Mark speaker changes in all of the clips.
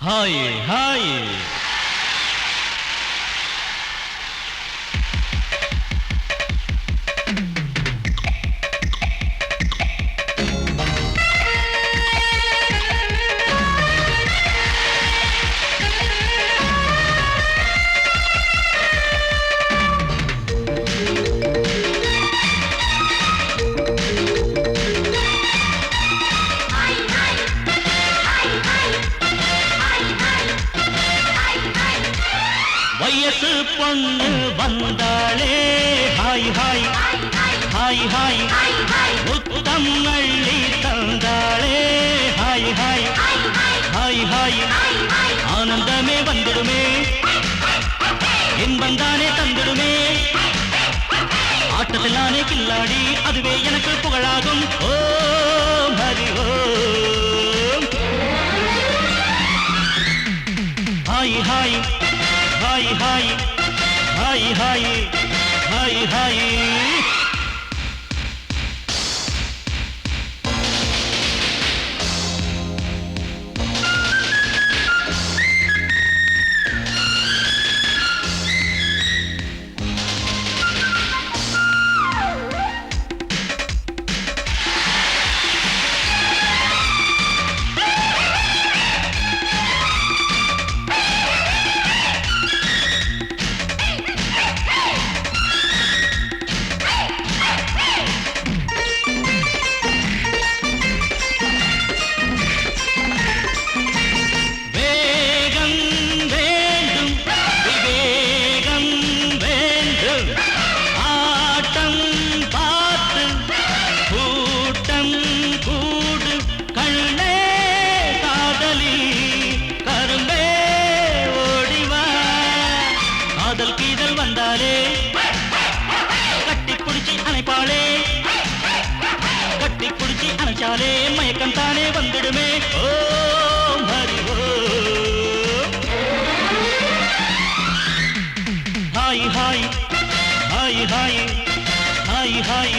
Speaker 1: हाय हाय வயசு பொண்ணு வந்தாளே ஹாய் ஹாய் ஹாய் ஹாய் முத்தம் அள்ளி தந்தாளே ஹாய் ஹாய் ஹாய் ஹாய் ஆனந்தமே வந்துடுமே இன்பம் தானே தந்துடுமே ஆட்டத்தில் நானே கில்லாடி அதுவே எனக்கு புகழாகும் ஓம் ஹரி ஓம் ஹாய் ஹாய் हाय हाय हाय हाय हाय हाय அணைச்சாலே மயக்கம் தானே வந்துடுமே ஓம் ஹரி ஓம் ஹாய் ஹாய் ஹாய் ஹாய் ஹாய் ஹாய்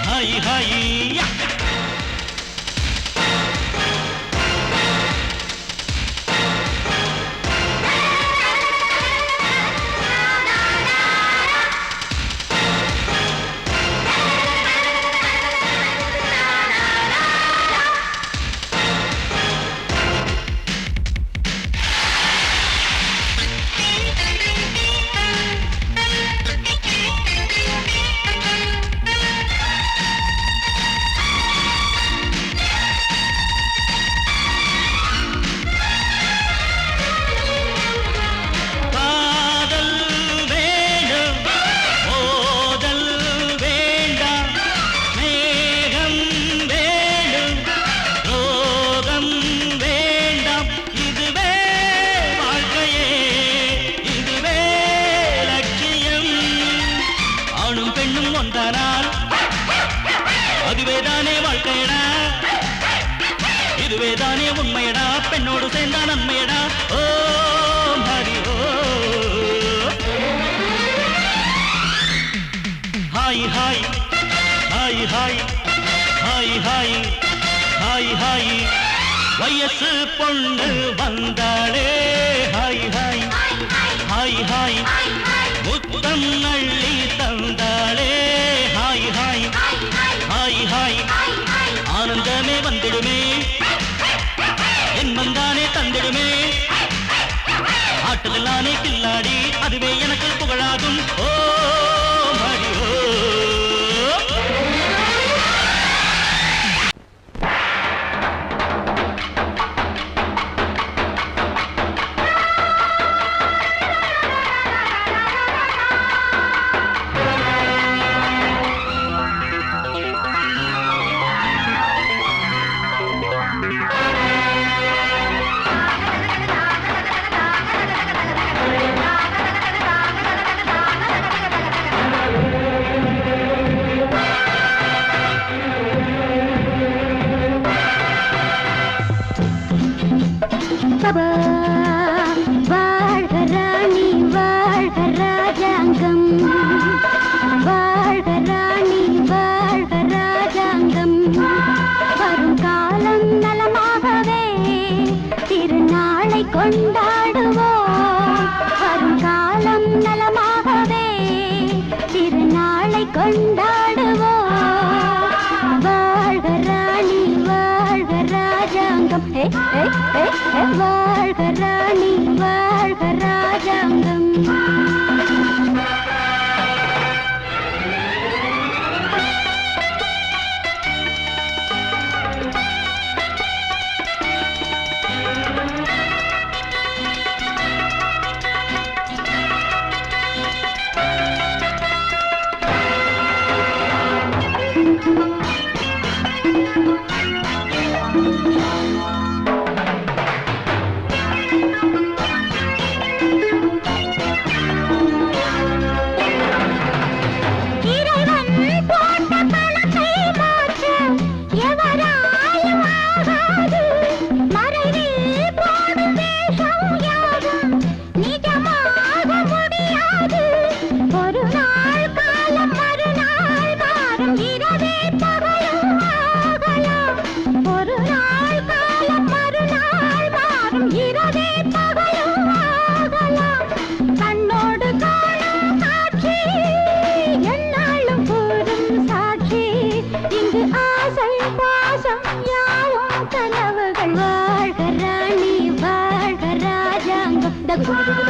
Speaker 1: ஹாய் ஹாய் அதுவேதானே வாழ்க்கையடா இதுவேதானே உண்மையடா பெண்ணோடு சேர்ந்தா நன்மையடா ஓம் ஹரி ஓம் ஹாய் ஹாய் ஹாய் ஹாய் ஹாய் ஹாய் ஹாய் ஹாய் வயசு பொண்ணு வந்தாளே ஹாய் ஹாய் ஹாய் ஹாய் முத்தம் அள்ளி தந்தாளே ஹாய் ஹாய் ஹாய் ஹாய் ஆனந்தமே வந்துடுமே இன்பம் தானே தந்திடுமே ஆட்டத்தில் நானே கில்லாடி அதுவே எனக்கு புகழாகும் ஓம் ஹரி ஓம்
Speaker 2: வாழ்க ராணி வாழ்க ராஜாங்கம் வாழ்க ராணி வாழ்க ராஜாங்கம் வரும் காலம் நலமாகவே திருநாளை கொண்டாடுவோம் வரும் காலம் நலமாகவே திருநாளை கொண்டாடுவோம் வாழ்க ராணி வாழ்க ராஜாங்கம் வாழ்க ராணி வாழ்க ராஜாங்கம்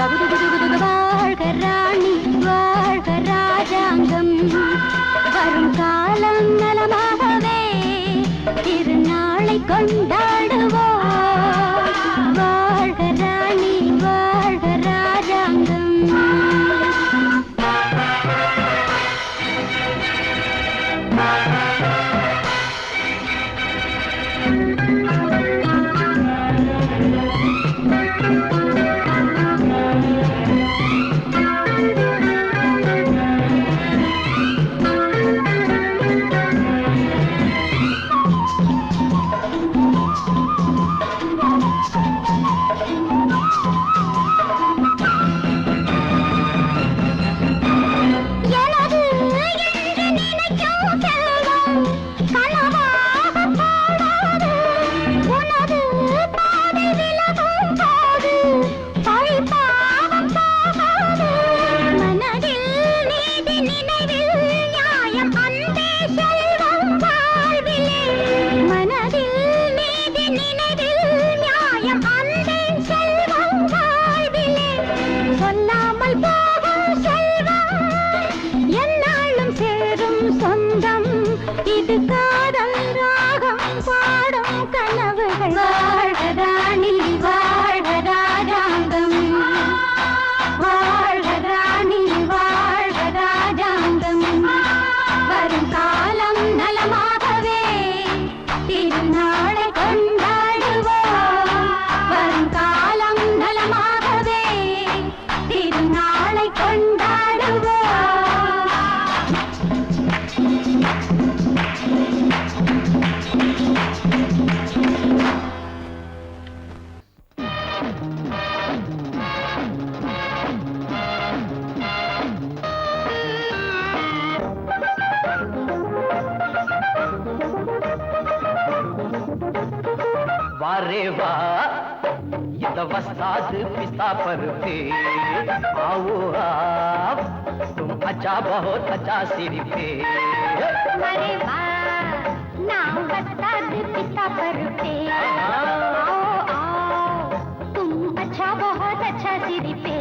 Speaker 2: வாழ்க ராணி வாழ்க ராஜாங்கம் வரும் காலம் நலமாகவே திருநாளை கொண்டாடுவோம் வாழ்க ராணி வாழ்க ராஜாங்கம் வாழ்க ராணி வாழ்க ராஜாங்கம் வாழ்க ராணி வாழ்க ராஜாங்கம் வரும் காலம் நலமாகவே திருநாளை கொண்டாடுவோம் வரும் காலம் நலமாகவே திருநாளை கொண்டாடுவோம்
Speaker 1: वारे वाह ये तो वस्ताद पिस्ता पर थे आओ आप तुम अच्छा बहुत अच्छा सिर पे
Speaker 2: अरे वाह नाम वस्ताद पिस्ता पर थे आओ आओ तुम अच्छा बहुत अच्छा सिर पे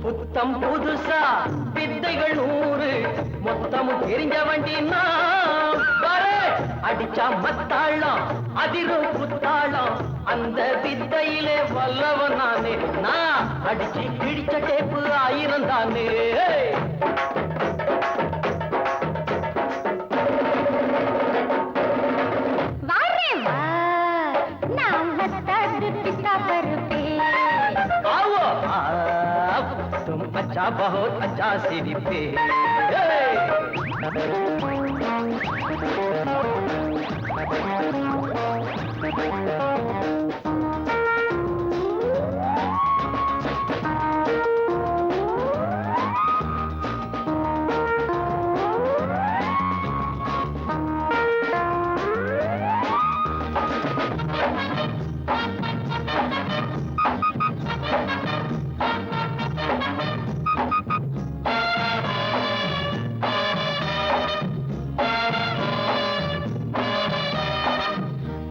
Speaker 1: புத்தம் புதுசா வித்தைகள் 100 மொத்தமும் தெரிஞ்ச வண்டினா அடிச்சா மத்தாளம் அதிரும் புத்தாளம் அந்த வித்தையிலே வல்லவன் நானே நான் அடிச்சு கிழிச்ச டேப்பு 1000 தானே तुम अच्छा बहुत अच्छा सिरिपे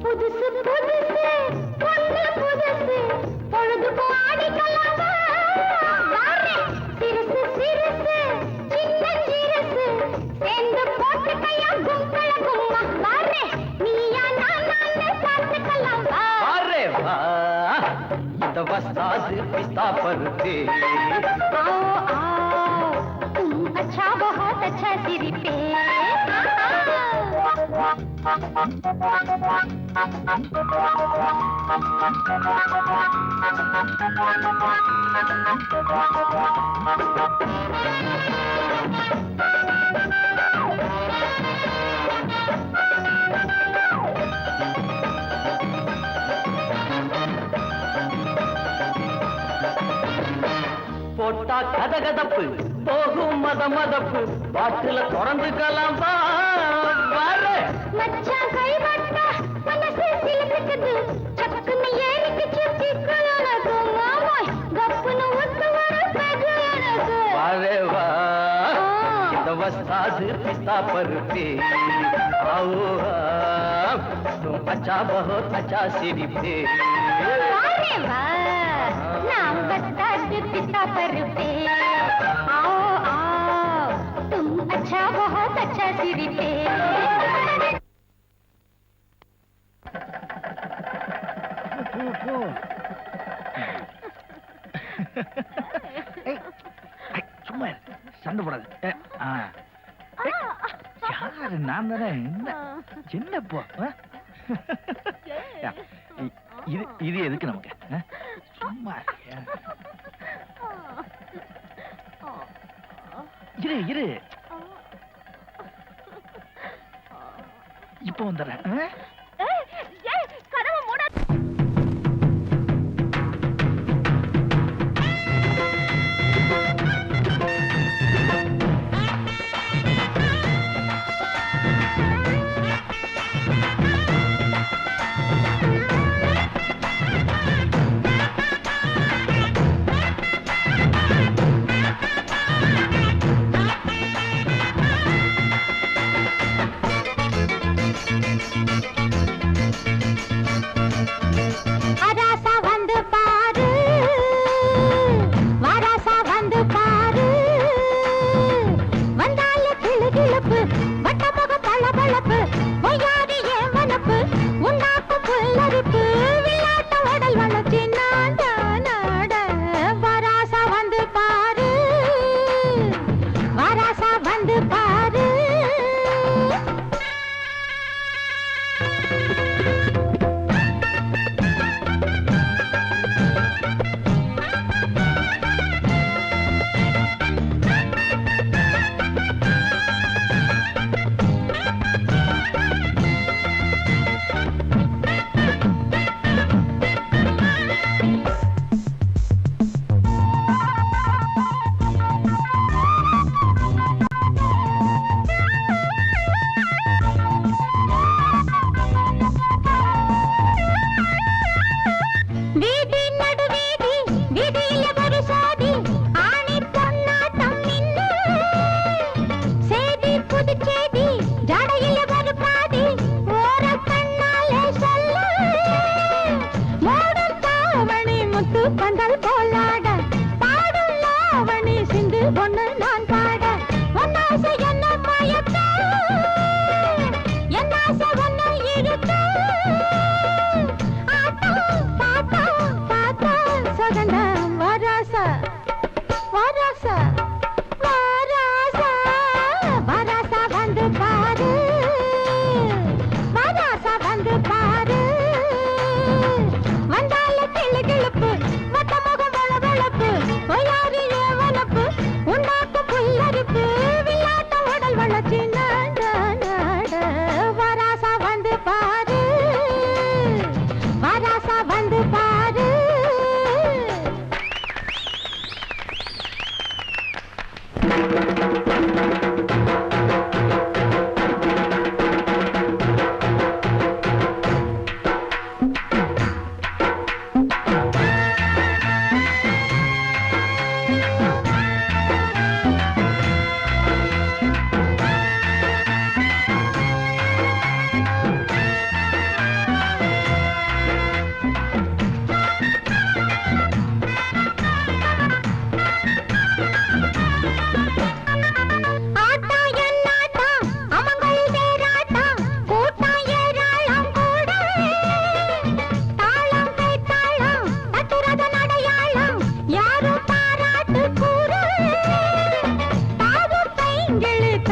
Speaker 2: புதுசு புதுசு பொண்ணு புதுசு பொழுதுக்கு ஆடிக்கலாமா வாரே சிறுசு சிறுசு சின்ன சிறுசு சேர்ந்து போட்டுக்கையா கும்பல கும்மா வாரே நீயா நானே பார்த்துக்கலாம் வா
Speaker 1: अरे वाह ये तो वस्ताद पिस्ता पर पे
Speaker 2: आओ आओ तुम अच्छा बहुत अच्छा सिरी पे
Speaker 1: போட்டா கதகதப்பு போகும் மதமதப்பு பாட்டுல திறந்துக்கலாம் வர
Speaker 2: மச்சான் கை வட்டா மனசு சிலுக்குது சக்குன்னு ஏறிக்கு சுத்தி கலனது மாமோய் கப்புன்னு ஒத்து வர பெகு எனக்கு
Speaker 1: वारे वाह ये तो वस्ताद पिस्ता पर पे आओ आप तुम अच्छा बहुत अच्छा सिरी पे
Speaker 2: वारे वाह नाम बस्ताद पिता पर पे आओ आओ तुम अच्छा बहुत अच्छा सिरी पे
Speaker 3: சும்மா சண்டை போடாது யாரு நான் தானே சின்னப்போ இது இது எதுக்கு நமக்கு சும்மா இரு இரு இப்ப வந்துடுறேன்
Speaker 2: கதவை மூட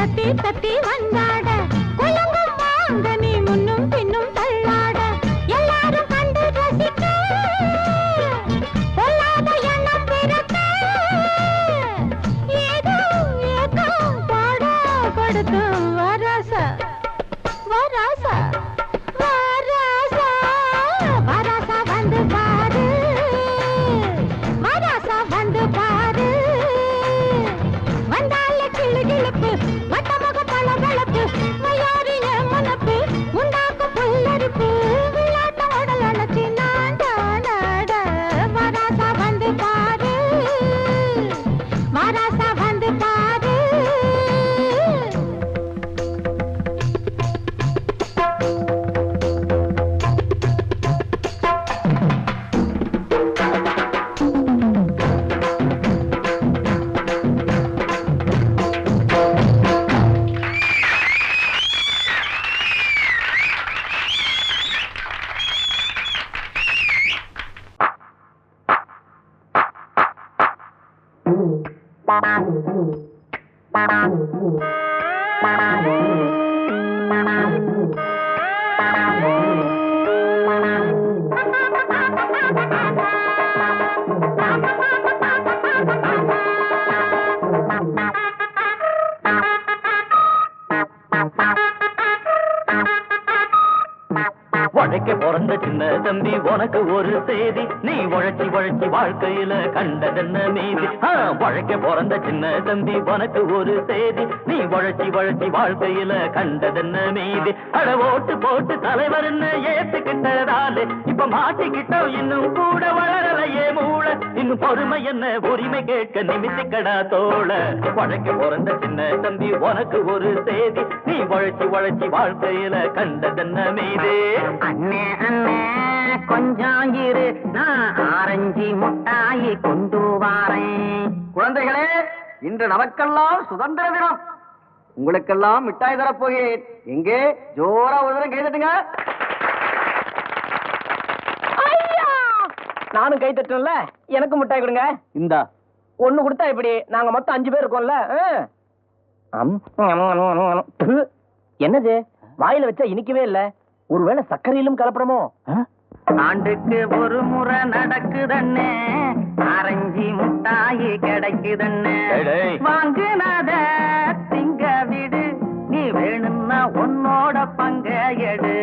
Speaker 2: தத்தி தத்தி வந்தாட குலுங்கும் வாங்க நீ முன்னும் பின்னும் தள்ளாட எல்லாரும் கண்டு ரசிக்க பொல்லாத எண்ணம் பிறக்க ஏதோ ஏக்கம் பாட கொடுத்து வராசா வராசா வராசா வராசா வந்து பாரு வராசா வந்து பாரு வந்தாலே கிளு கிளுப்பு வட்டமுக பளபளப்பு வயாரிய மனப்பு உண்டாக்கும் புல்லரிப்பு விளையாட்ட உடல் அணைச்சி நாட வராசா வந்து பாரு வராசா வந்து பாரு
Speaker 1: உழைக்க பிறந்த சின்ன தம்பி உனக்கு ஒரு செய்தி நீ உழைச்சி உழைச்சி வாழ்க்கையில கண்டதென்ன மீதி உழைக்க பிறந்த சின்ன தம்பி உனக்கு ஒரு செய்தி நீ உழைச்சி உழைச்சி வாழ்க்கையில கண்டதென்ன மீதி அட ஓட்டு போட்டு தலைவர்னு ஏத்துக்கிட்டதாலே இப்ப மாட்டிக்கிட்டோம் இன்னும் கூட வளரலையே மூள இன்னும் பொறுமை என்ன உரிமை கேட்க நிமித்திக்கடா தோழ உழைக்க பிறந்த சின்ன தம்பி உனக்கு ஒரு செய்தி நீ உழைச்சி உழைச்சி வாழ்க்கையில கண்டதென்ன மீதி
Speaker 4: அண்ணே அண்ணே கொஞ்சம் இரு நான் ஆரஞ்சு முட்டாயி கொண்டு வாரேன்.
Speaker 5: குழந்தைகளே, இன்று நமக்கெல்லாம் சுதந்திர தினம். உங்களுக்கெல்லாம் மிட்டாய் தரப்போகிறேன். எங்கே ஜோரா ஒரு தரம் கை தட்டுங்க.
Speaker 4: நானும் கை தட்டுல, எனக்கு மிட்டாய் கொடுங்க.
Speaker 5: இந்தா
Speaker 4: ஒண்ணு கொடுத்தா இப்படி நாங்க மொத்தம் 5 பேர் இருக்கோம்ல. என்னது வாயில வச்சா இனிக்கவே இல்ல, ஒருவேளை சர்க்கரையிலும் கலப்படமோ? ஆண்டுக்கு ஒரு முறை நடக்குதண்ணே ஆரஞ்சு முட்டாயி கிடைக்குதண்ணே, வாங்குனத திங்க விடு, நீ வேணும்னா உன்னோட பங்க எடு.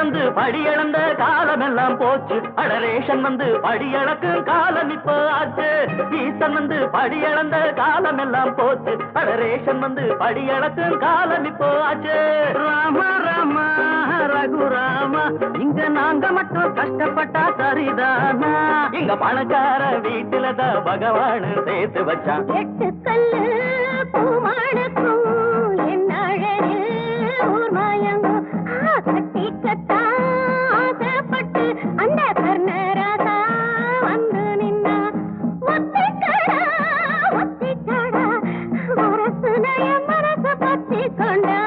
Speaker 1: வந்து படியளந்த காலம் எல்லாம் போச்சு, அடரேஷன் வந்து படியளக்கும் காலம் இப்போ ஆச்சு. ஈசன் வந்து படியளந்த காலம் எல்லாம் போச்சு, அடரேஷன் வந்து படியளக்கும் காலம் இப்போ ஆச்சு.
Speaker 4: ராம ராம ரகுராமா, இங்க நாங்க மட்டும் கஷ்டப்பட்டா சரிதானா?
Speaker 1: இங்க பணக்கார வீட்டுலதான் பகவான் சேர்த்து வச்சான்.
Speaker 2: 8 கல்லு பூமானுக்கும் என்ன அழகு ஊர் மாயங்கோ கட்டி கட்டா ஆசைப்பட்டு அந்த கர்ணராசா வந்து நின்னா. ஒத்திக்கடா ஒத்திக்கடா மனசுனைய மனசு பத்தி கொண்டா.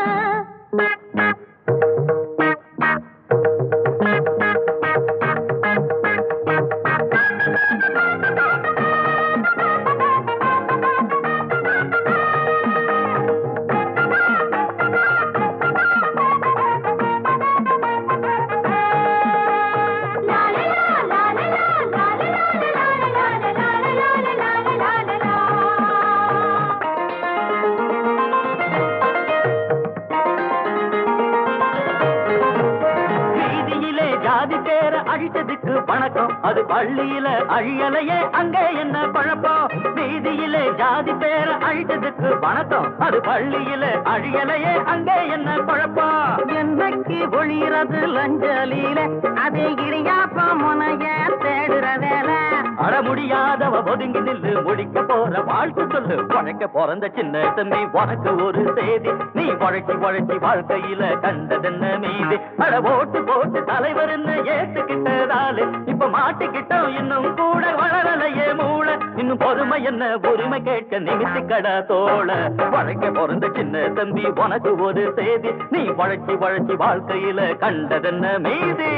Speaker 1: பேரை அழித்ததுக்கு வணக்கம் அது பள்ளியில அழியலையே அங்கே என்ன குழப்பம் வீதியிலே ஜாதி பேரை அழித்ததுக்கு வணக்கம் அது பள்ளியில அழியலையே அங்கே என்ன குழப்பம்
Speaker 4: என்னைக்கு ஒளிறது லஞ்சலியில அதே இடியாப்ப முனைய தேடுற வேலை
Speaker 1: அட முடியாதவ ஒதுங்கி நில்லு முடிக்க போற வாழ்த்து சொல்லு உழைக்க பிறந்த சின்ன தம்பி உனக்கு ஒரு செய்தி நீ உழைச்சி உழைச்சி வாழ்க்கையில கண்டதென்ன மீதி அட ஓட்டு போட்டு தலைவர்னு ஏத்துக்கிட்டதாலே இப்ப மாட்டிக்கிட்டோம் இன்னும் கூட வளரலையே மூளை இன்னும் பொறுமை என்ன உரிமை கேட்க நிமித்திக்கடா தோழ உழைக்க பிறந்த சின்ன தம்பி உனக்கு ஒரு செய்தி நீ உழைச்சி உழைச்சி வாழ்க்கையில கண்டதென்ன மீதி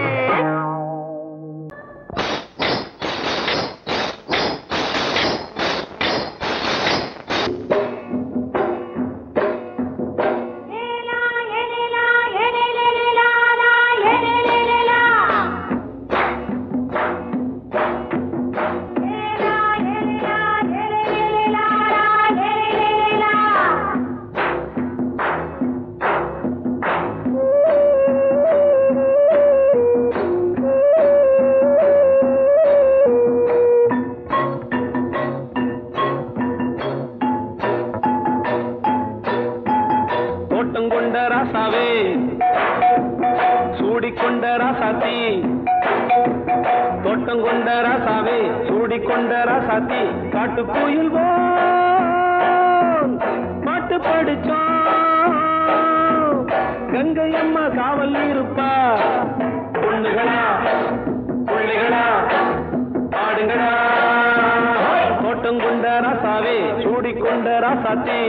Speaker 6: காட்டுக்குயில் பாட்டு படிச்சோம் கங்கை அம்மா காவல் இருப்பா பொண்ணுகளா பிள்ளைகளா ஆடுங்களா தோட்டம் கொண்ட ராசாவே சூடிக்கொண்ட ராசாத்தி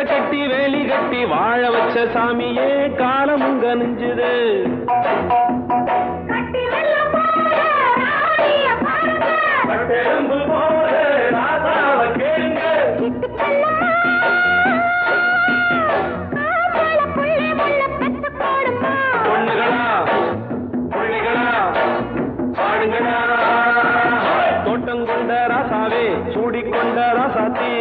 Speaker 6: கட்டி வேலி கட்டி வாழ வச்ச சாமியே காலமும் கனிஞ்சுது பொண்ணுகளா பிள்ளைகளா ஆடுங்களா தோட்டம் கொண்ட ராசாவே சூடிக்கொண்ட ராசாத்தி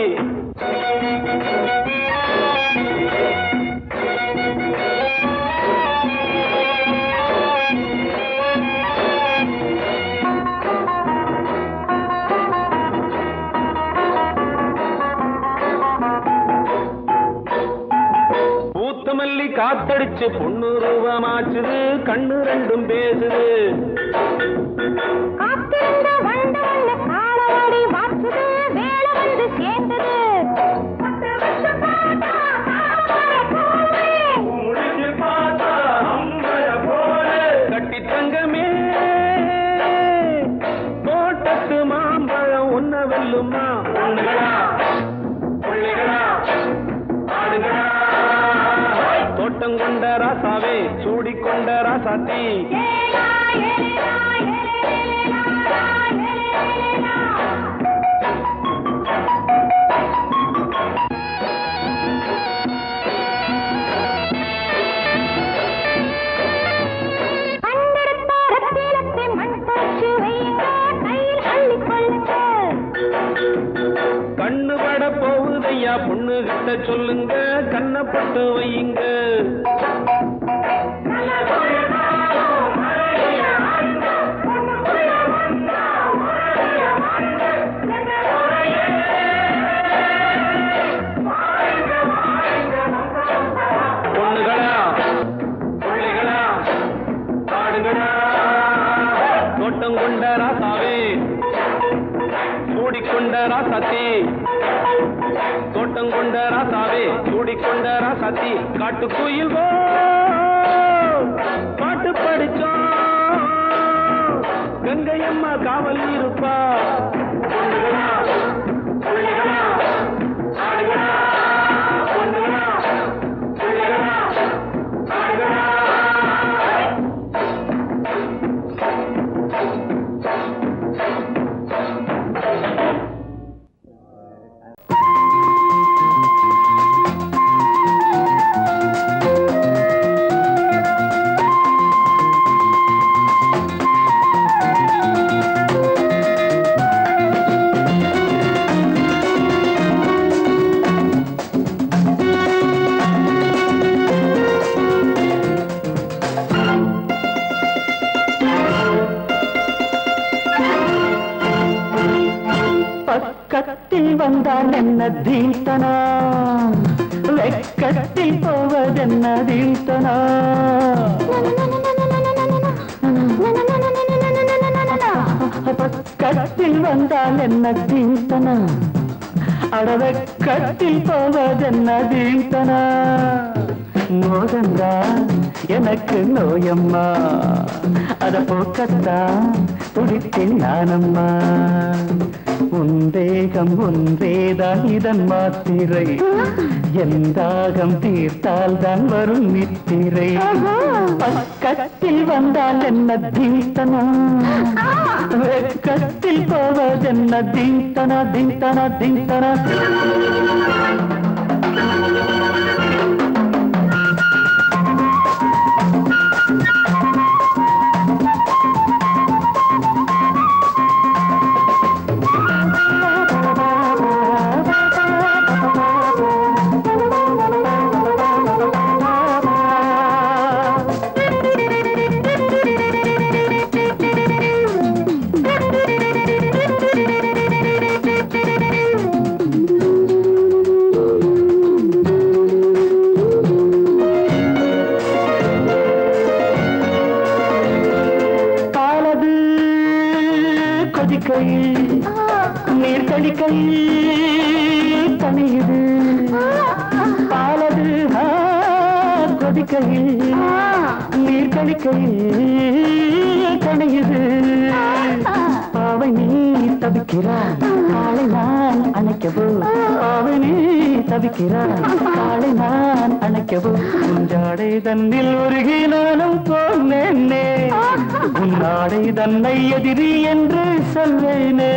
Speaker 6: பூத்தமல்லி காத்தடிச்சு பொண்ணு ரூபமாச்சுது கண்ணு ரெண்டும் பேசுது கட்டி தங்கமே தோட்டத்து மாம்பழம் ஒன்ன வெல்லுமா பொண்ணுகளா பிள்ளைகளா ஆடுகளா தோட்டம் கொண்ட ராசாவே சூடிக்கொண்ட ராசாத்தி கண்ணு பட போகுதையா பொண்ணு கிட்ட சொல்லுங்க கண்ணப்பட்டு வையுங்க பொண்ணுகளா பிள்ளைகளா ஆடுங்களா தோட்டம் கொண்ட ராசாவே சூடிக்கொண்ட ராசாத்தி தோட்டம் கொண்ட ராசாவே சூடிக்கொண்ட ராசாத்தி காட்டுக்குயில் பாட்டு படிச்சோம் கங்கை அம்மா காவல் இருப்பா பொண்ணுகளா பிள்ளைகளா ஆடுகளா பொண்ணுகளா பிள்ளைகளா ஆடுகளா
Speaker 1: என்ன தீர்த்தனா வெக்கத்தில் போவதென்ன தீர்த்தனா பக்கத்தில் வந்தால் என்ன தீர்த்தனா அடவக்கத்தில் போவதென்ன தீர்த்தனா மோகந்தா எனக்கு நோயம்மா அத போக்கத்தான் துடித்தேன் நானம்மா உந்தேகம் ஒன்றேதான் இதன் மாத்திரை எந்தாகம் தீர்த்தால் தான் வரும் நித்திரை பக்கத்தில் வந்தால் என்ன தீர்த்தனா வெக்கத்தில் போவதென்ன தீர்த்தனா தீர்த்தனா தீர்த்தனா நீர் கடிக்கையில் தனியுது பாலது கொதிக்கையில் நீர் கடிக்கையில் தனியுது பாவை நீ தவிக்கிறாய் காலை நான் அணைக்கவோ பாவை நீ தவிக்கிறாய் காலை நான் அணைக்கவோ உஞ்சாடை தன்னில் உருகி நானும் போனேனே உன்னாடை தன்னை எதிரி என்று சொல்வேனே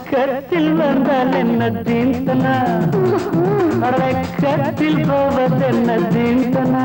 Speaker 1: கரத்தில் வந்தால் என்ன தீர்த்தனா கரத்தில் போவதென்ன தீர்த்தனா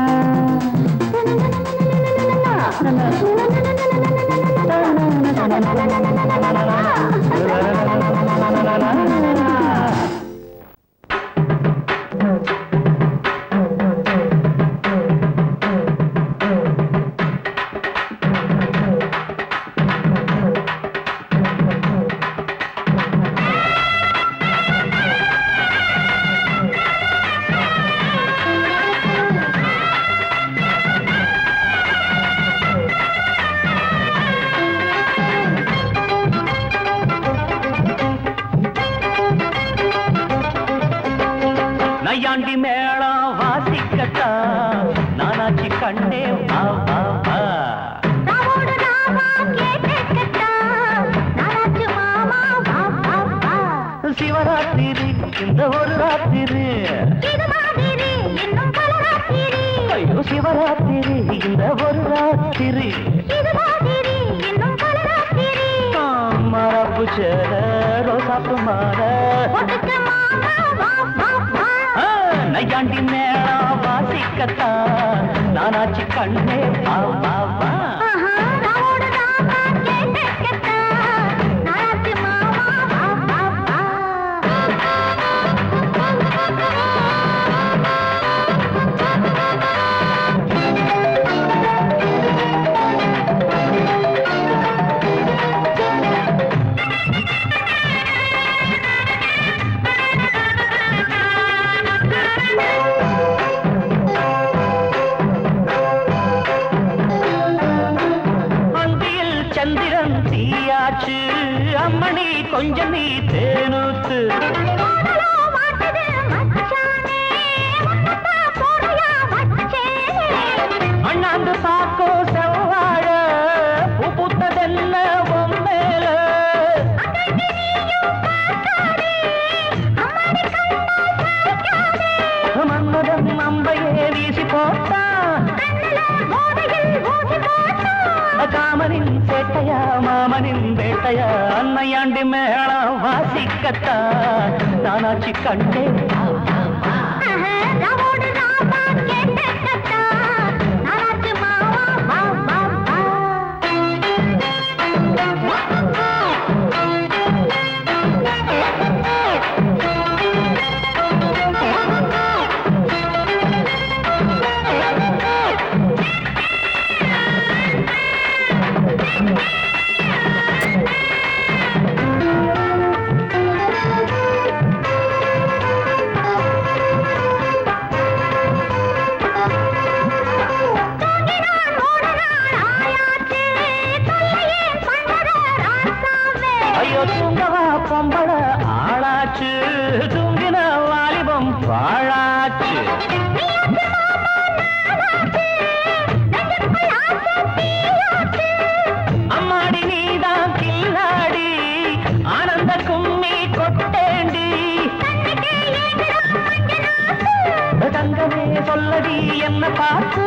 Speaker 1: நையாண்டி மேளம் வாசிக்கட்டா நானாச்சி கண்ணே வா வா வா சிவராத்திரி இந்த ஒரு ராத்திரி ஐயோ சிவராத்திரி இந்த ஒரு ராத்திரி மரப்பு சேர ரோசாப்பு மாற நையாண்டி மேளம் வாசிக்கத்தா நானாச்சி கண்ணே வா வா வா அம்மணி கொஞ்சம் நீ தேனூத்து அண்ணாந்து பாக்கோ செவ்வாழ பூ பூத்ததென்ன மேல மன்மதன் அம்பையே வீசி போட்டா காமனின் சேட்டையா மாமனின் வேட்டையா அன்னையாண்டி மேளம் வாசிக்கத்தா நானாச்சி கண்டே பொம்பள ஆளாச்சு தூங்கின வாலிபம் பாழாச்சு அம்மாடி நீதான் கில்லாடி ஆனந்த கும்மி கொட்டேண்டி தங்கமே சொல்லடி என்ன பார்த்து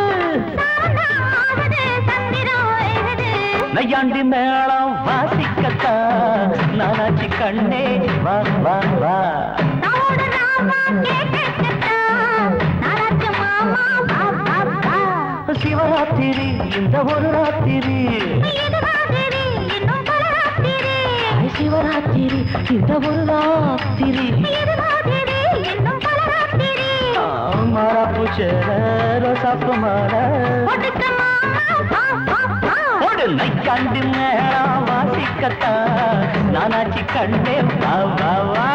Speaker 1: நையாண்டி மேளம் வாசிக்கத்தா நானாச்சி கண்ணே வா வா வா சிவராத்திரி இந்த ஒரு ராத்திரி சிவராத்திரி இந்த ஒரு ராத்திரி மாறாப்பு சேர ரோசாப்பு மாற நைக்காண்டி மேளம் வாசிக்கத்தா நானாச்சி கண்டே வா வா வா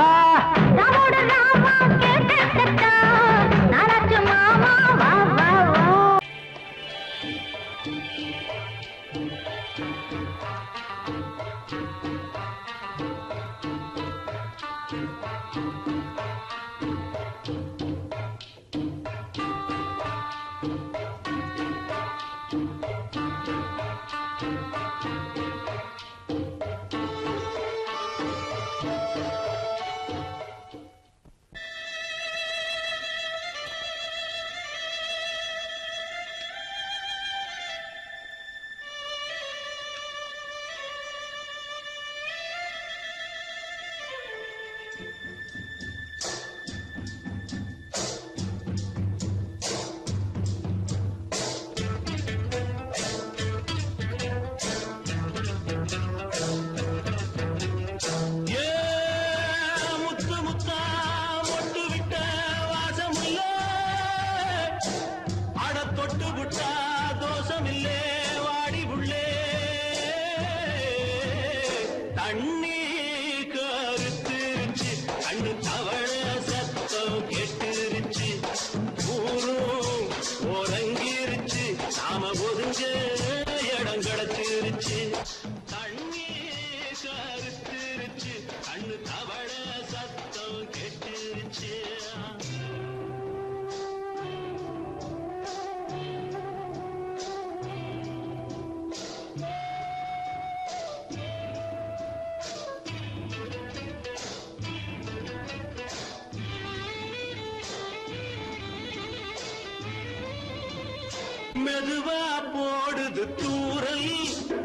Speaker 7: மெதுவா போடுது தூரல்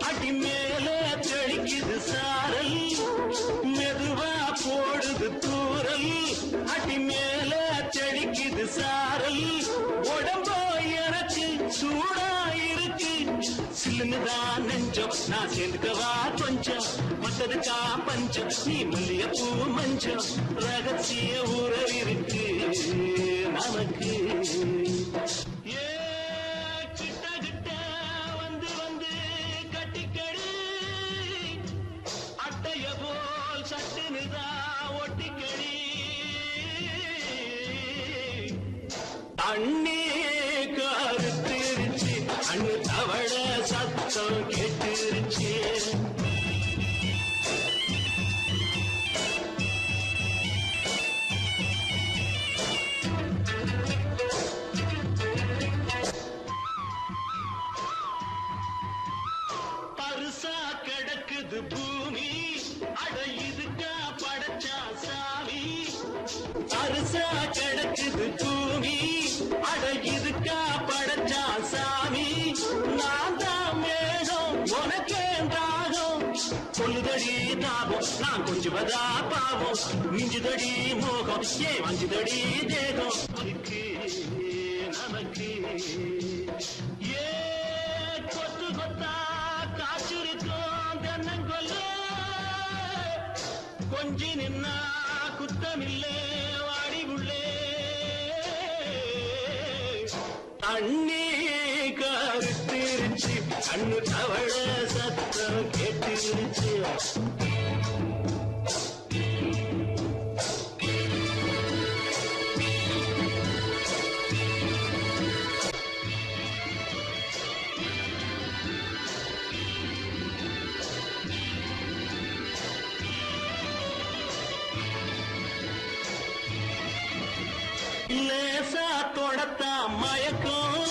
Speaker 7: அடி மேல தெளிக்குது சாரல் மெதுவா போடுது தூரல் அடி மேல தெளிக்குது சாரல் உடம்போ எனக்கு சூடா இருக்கு சில்லுதான் நெஞ்சம் நான் சேர்ந்துக்கவா கொஞ்சம் மத்ததுக்கா பஞ்சம் நீ மல்லிய பூ மஞ்சம் ரகசிய உறவு இருக்கு நமக்கு அண்ணே கருத்திருச்சு அண்ணு தவள சத்தம் கேட்டுருச்சு கிடக்குது பூமி அட இதுக்கா படைச்சா சாமி அரிசா கிடக்குது பூமி அட இதுக்கா படைச்சா சாமி நான் தான் மேகம் உனக்கே தாகம் சொல்லுதடி தாபம் நான் கொஞ்சுவதா பாவம் மிஞ்சுதடி மோகம் ஏன் வஞ்சுதடி தேகம் நமக்கு ஏ கொத்து கொத்தா காய்ச்சிருக்கோம் தென்னங்கொல்ல கொஞ்சி நின்னா குத்தமில்லே வாடி உள்ளே தண்ணி கருத்திருச்சு கண்ணு தவழ சத்தம் கேட்டுருச்சு லேசா தொடத்தா மயக்கும்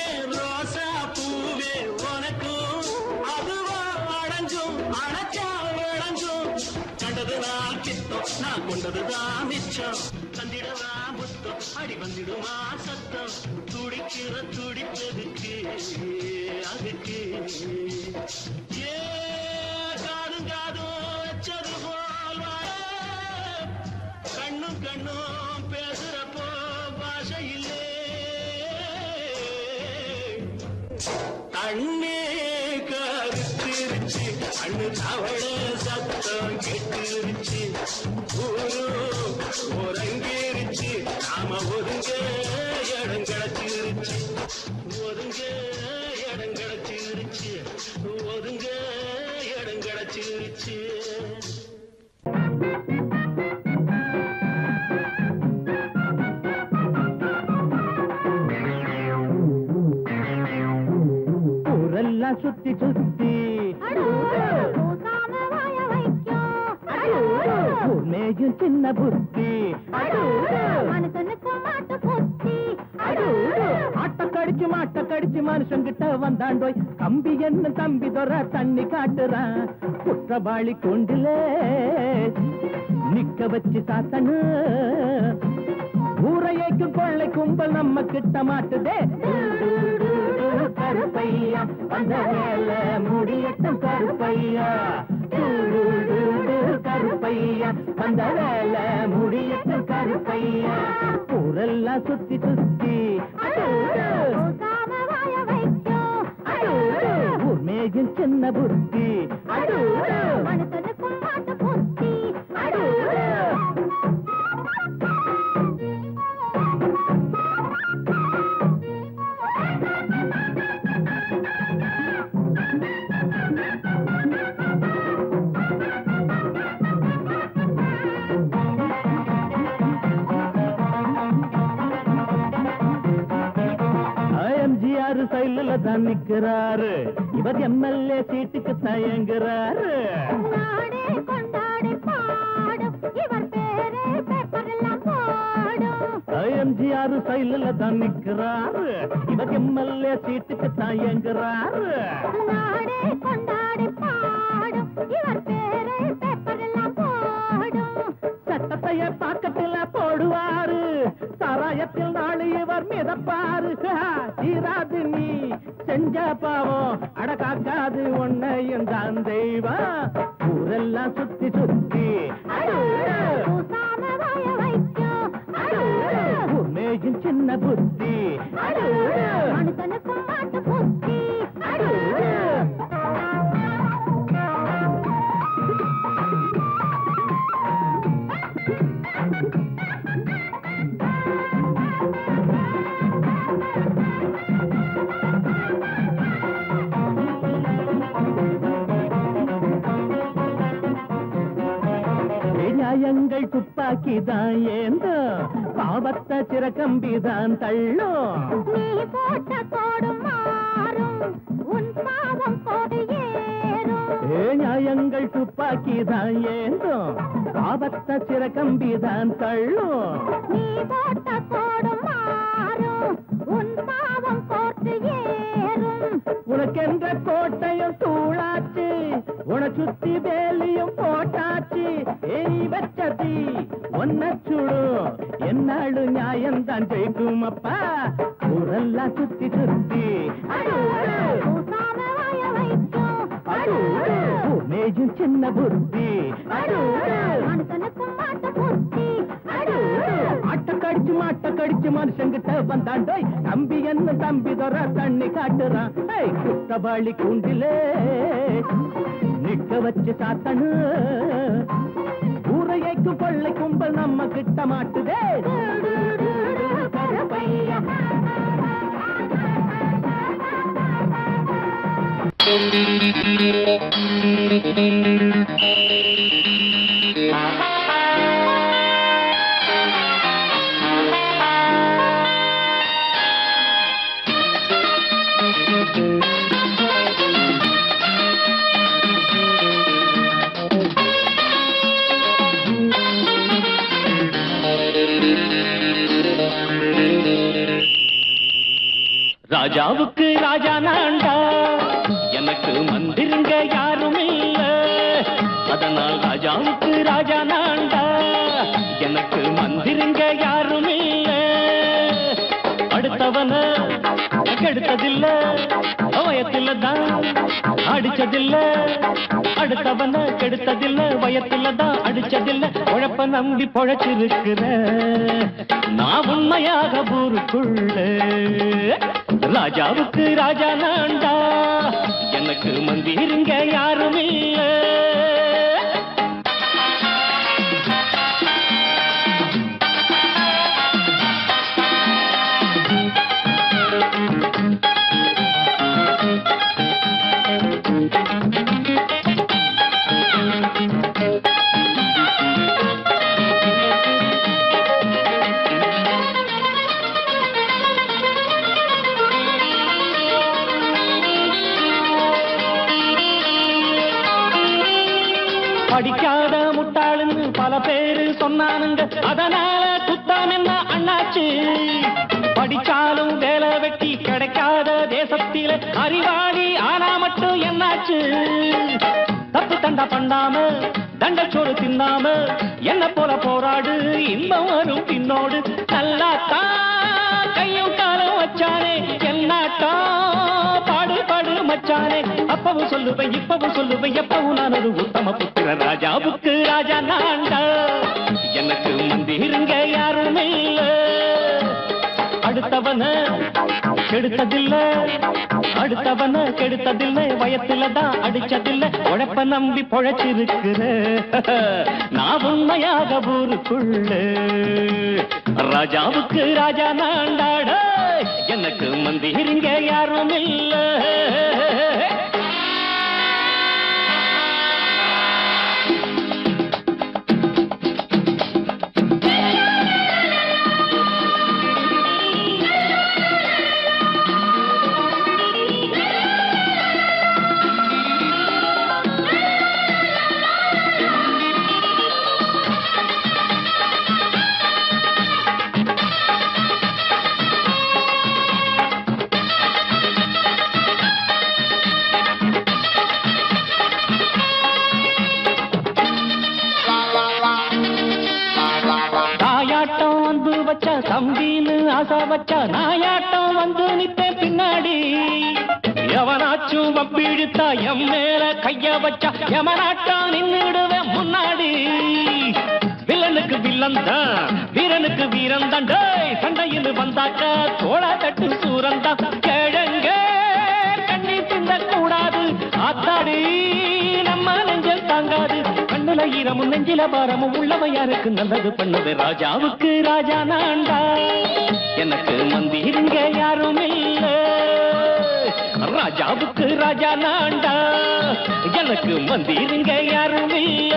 Speaker 7: ஏன் ரோசா பூவே உனக்கும் அதுவா அடங்கும் அடைச்சா வழங்கும் கண்டது நான் கித்தம் நான் கொண்டதுதான் மிச்சம் தந்திடவா முத்தம் அடி வந்திடுமா சத்தம் துடிக்கிற துடிப்பதுக்கு அதுக்கு ஏ காதும் காதும் வச்சது போல் கண்ணும் கண்ணும் பேசுறப்போ பாஷை இல்லே தண்ணே கருத்திருச்சு கண்ணு தவழ சத்தம் கெட்டுருச்சு ஊரு ஒருங்கிருச்சு நாம ஒதுங்க இடம் கிடைச்சிருச்சு ஒதுங்க இடம் கிடைச்சிருச்சு ஒதுங்க இடம் கிடைச்சிருச்சு
Speaker 1: ஊரெல்லாம் சுத்தி சுத்தி மேயும் சின்ன புத்தி ஆட்ட கடிச்சு மனுஷங்கிட்ட வந்தாண்டோய் கம்பி என்ன தம்பி தொற தண்ணி காட்டுறான் குற்றவாளி கொண்டிலே நிக்க வச்சு சாத்தனு ஊரையைக்கு கொள்ளை கும்பல் நம்ம கிட்ட மாட்டுதே கருப்பையா அந்த மேல முடியட்டும் கருப்பையா கருப்பையா அந்த வேலை முடியட்டும் கருப்பையா ஊரெல்லாம் சுத்தி சுத்தி ஊர் மேயும் சின்ன புத்தி சைல தான் நிக்கிறாரு இவர் எம்எல்ஏ சீட்டுக்கு தயங்குறாரு எம்ஜிஆர் சைல தான் நிக்கிறாரு இவர் எம்எல்ஏ சீட்டுக்கு தயங்குறாரு சட்டத்தைய பாக்கத்துல போடுவாரு சாராயத்தில் நாளை இவர் மிதப்பாரு தீராது நீ செஞ்ச பாவம் அடக்காக்காது உன்னையும் தான் தெய்வம் ஊரெல்லாம் சுத்தி சுத்தி மேயும் சின்ன புத்தி நியாயங்கள் துப்பாக்கிதான் ஏந்தோ பாவத்தை சிறக்கம்பிதான் தள்ளும்
Speaker 2: நீ போட்ட கோடு மாறும் உன் பாவம் கோடு ஏறும்
Speaker 1: நியாயங்கள் துப்பாக்கிதான் ஏந்தோ பாவத்தை சிறக்கம்பிதான் தள்ளும்
Speaker 2: நீ போட்ட கோடு மாறும் உன் பாவம் கோடு ஏறும்
Speaker 1: உனக்கென்ற கோட்டையும் தூளாச்சு உன
Speaker 8: சுத்தி வேலியும் போட்டாச்சு ஏறி வச்சதி ஒன்ன சுடும் என்னாடு நியாயம்தான் ஜெயிக்கும் அப்பா ஊரெல்லாம் சுத்தி சுத்தி மேஜும் சின்ன புத்தி மாட்ட கடிச்சு மனுஷங்கிட்ட வந்தாண்டோய் தம்பி என்ன தம்பி தர தண்ணி காட்டுறான் குத்தபாளி கூண்டிலே நிக்க வச்சு சாத்தனு ஊரையைக்கு கொள்ளை கும்பல் நம்ம கிட்ட மாட்டுதே
Speaker 6: ராஜாவுக்கு ராஜா நான்டா எனக்கு மந்திருங்க யாரும் இல்ல அதனால் ராஜாவுக்கு ராஜா நான்டா எனக்கு மந்திருங்க யாரும் இல்ல அடுத்தவன கெடுத்ததில்ல வயத்தில தான் அடிச்சதில்ல அடுத்தவன கெடுத்ததில்ல வயத்தில தான் அடிச்சதில்ல உழப்ப நம்பி பொழைச்சிருக்கிற நான் உண்மையாக ஊருக்குள்ள ராஜாவுக்கு ராஜா நான்டா எனக்கு மந்திருங்க யாரும் இல்ல படிக்காத முட்டாளுன்னு பல பேரு சொன்னானுங்க அதனால குத்தம் என்ன அண்ணாச்சு படிச்சாலும் வேலை வெட்டி கிடைக்காத தேசத்தில அறிவாளி ஆனா மட்டும் என்னாச்சு தப்பு தண்டா பண்ணாம தண்டச்சோறு தின்னாம என்ன போல போராடு இன்பம் வரும் பின்னோடு நல்லாத்தான் கையும் காலம் வச்சானே என்னாட்டா பாடு பாடு மச்சானே அப்பவும் சொல்லுவேன் இப்பவும் சொல்லுவேன் எப்பவும் நான் ஒரு உத்தம புத்திர ராஜாவுக்கு ராஜா நான்டா எனக்கு மந்திருங்க யாரும் இல்ல அடுத்தவன கெடுத்ததில்ல அடுத்தவன கெடுத்ததில்லை வயத்துல தான் அடிச்சதில்லை உழைப்ப நம்பி பொழைச்சிருக்கிற நான் உண்மையாக ஊருக்குள்ள ராஜாவுக்கு ராஜா நான்டாட எனக்கு மந்திருங்க யாரும் இல்ல தம்பின்னு ஆசா வச்சா நாயாட்டம் வந்து நிப்பேன் பின்னாடி எவனாச்சும் வப்பிழுத்தா எம் மேல கைய வச்சா எவனாட்டம் நின்னுடுவேன் முன்னாடி வில்லனுக்கு வில்லன் தான் வீரனுக்கு வீரன் தான் சண்டையில் வந்தாக்கா தோளா தட்டு சூரன் தான் கிழங்க கண்ணி தின்ன கூடாது ஆத்தாடி நம்ம நெஞ்சல் தாங்காது கண்ணுல ஈரமும் நெஞ்சில பாரமும் உள்ளவன் யாருக்கு நல்லது பண்ணது ராஜாவுக்கு ராஜா நான்டா எனக்கு மந்திருங்க யாரும் இல்ல ராஜாவுக்கு ராஜா நான்டா எனக்கு மந்திருங்க யாரும் இல்ல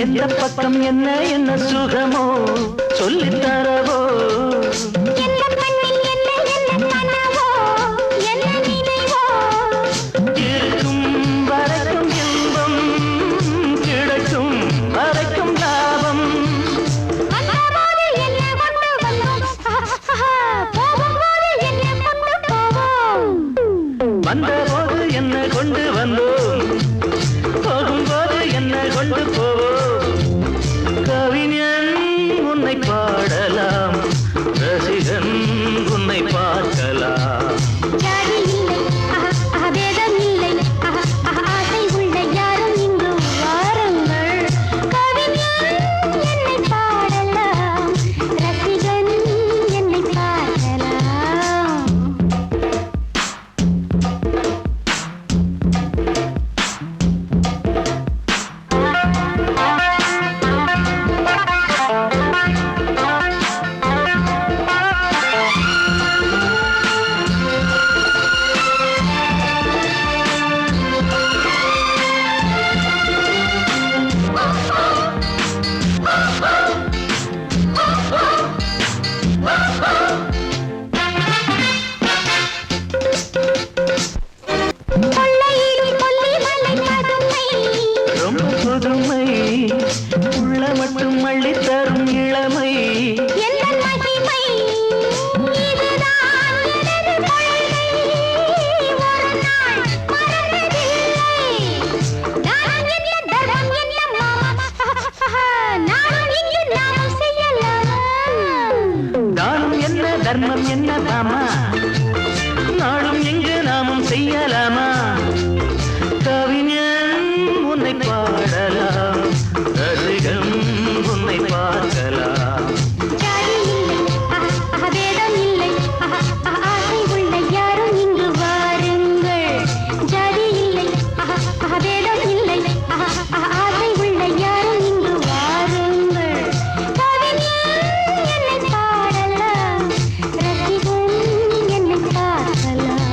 Speaker 6: எந்த பக்கம் என்ன என்ன சுகமோ சொல்லித் தரவோ
Speaker 2: எந்த கண்ணில் என்ன என்ன கனவோ என்ன நினைவோ
Speaker 6: இருக்கும் வரைக்கும் இன்பம் கிடைக்கும் வரைக்கும் லாபம்
Speaker 2: வந்தபோது என்ன கொண்டு வந்தோம் போகும்போது என்ன கொண்டு போவோம்
Speaker 6: வந்தபோது என்ன கொண்டு வந்தோம் போகும்போது என்ன கொண்டு போவோம் கவிஞன் உன்னை பாடலாம் ரசிகன் உன்னை பார்க்கலாம்
Speaker 2: ஜாதி இல்லை பேதம் இல்லை ஆசை உள்ள யாரும் இங்கு வாருங்கள் கவிஞன் என்னை பாடலாம் ரசிகன் என்னை பார்க்கலாம் கொள்ளையிடும் கொல்லிமலை பதுமை
Speaker 6: ரொம்ப புதுமை உள்ள மட்டும் அள்ளி தரும் இளமை
Speaker 2: எந்த மகிமை இதுதான் எனது கொள்கை ஒரு நாள் மறந்ததில்லை நானும் என்ன தர்மம் என்ன மாமா நானும் இங்கு நாமும் செய்யலாமா
Speaker 6: நானும் என்ன தர்மம் என்ன தாமா நாளும் எங்கு நாமும் செய்யலாமா கவிஞன் உன்னை பாடலாம் ரசிகன் உன்னை பார்க்கலாம்
Speaker 2: ஜாதி இல்லை பேதம் இல்லை ஆசை உள்ள யாரும் இங்கு வாருங்கள் ஜாதி இல்லை பேதம் இல்லை ஆசை உள்ள யாரும் இங்கு வாருங்கள் கவிஞன் என்னை பாடலாம் ரசிகன் என்னை பார்க்கலாம்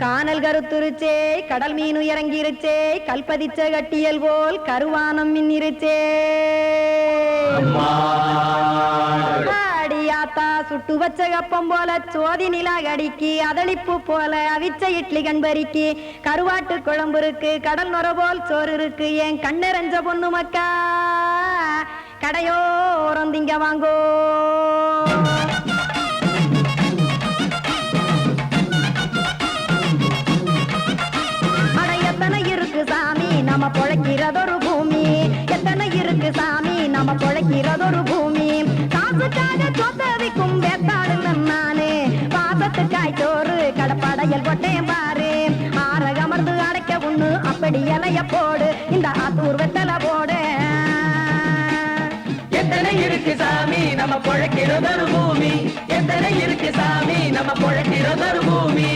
Speaker 9: கானல் கருத்துருச்சே, கடல் மீன் இறங்கிருச்சே, கல்பதிச்ச கட்டியல் போல் கருவானம் மின்னிருச்சே. அடியாத்தா சுட்டு வச்ச கப்பம் போல சோதி நிலா கடிக்கு, அதளிப்பு போல அவிச்ச இட்லி கண்பறிக்கு, கருவாட்டு குழம்பு இருக்கு, கடல் நுர போல் சோறு இருக்கு. என் கண்ணெரஞ்ச பொண்ணு மக்கா கடையோரம் திங்க வாங்கோ. எத்தனை இருக்கு சாமி நம்ம பொழைக்கிறதொரு பூமி, எத்தனை இருக்கு சாமி நம்ம பொழைக்கிறதொரு பூமி. காசுக்காக சொத்தவிக்கும் வேத்தாடு நானு, பாசத்துக்காய் சோறு கடப்படையல் போட்டேன் பாரு. ஆரகமர்ந்து அடைக்க ஒண்ணு அப்படி இலைய போடு, இந்த ஆத்தூர் வெத்தலை போடு.
Speaker 1: எத்தனை இருக்கு சாமி நம்ம பொழைக்கிறதொரு பூமி, எத்தனை இருக்கு சாமி நம்ம பொழைக்கிறதொரு பூமி.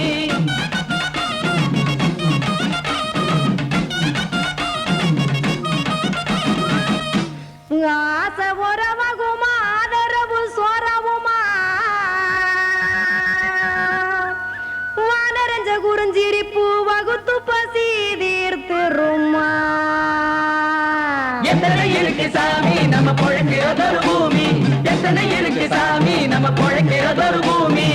Speaker 9: ஆசை உறவகுமா ஆதரவு சோரவுமா, வானரஞ்ச குறிஞ்சிரிப்பு வகுத்து பசி தீர்த்துருமா.
Speaker 1: எத்தனை இருக்கு சாமி நம்ம பொழைக்கிறதொரு பூமி, எத்தனை இருக்கு சாமி நம்ம பொழைக்கிறதொரு பூமி.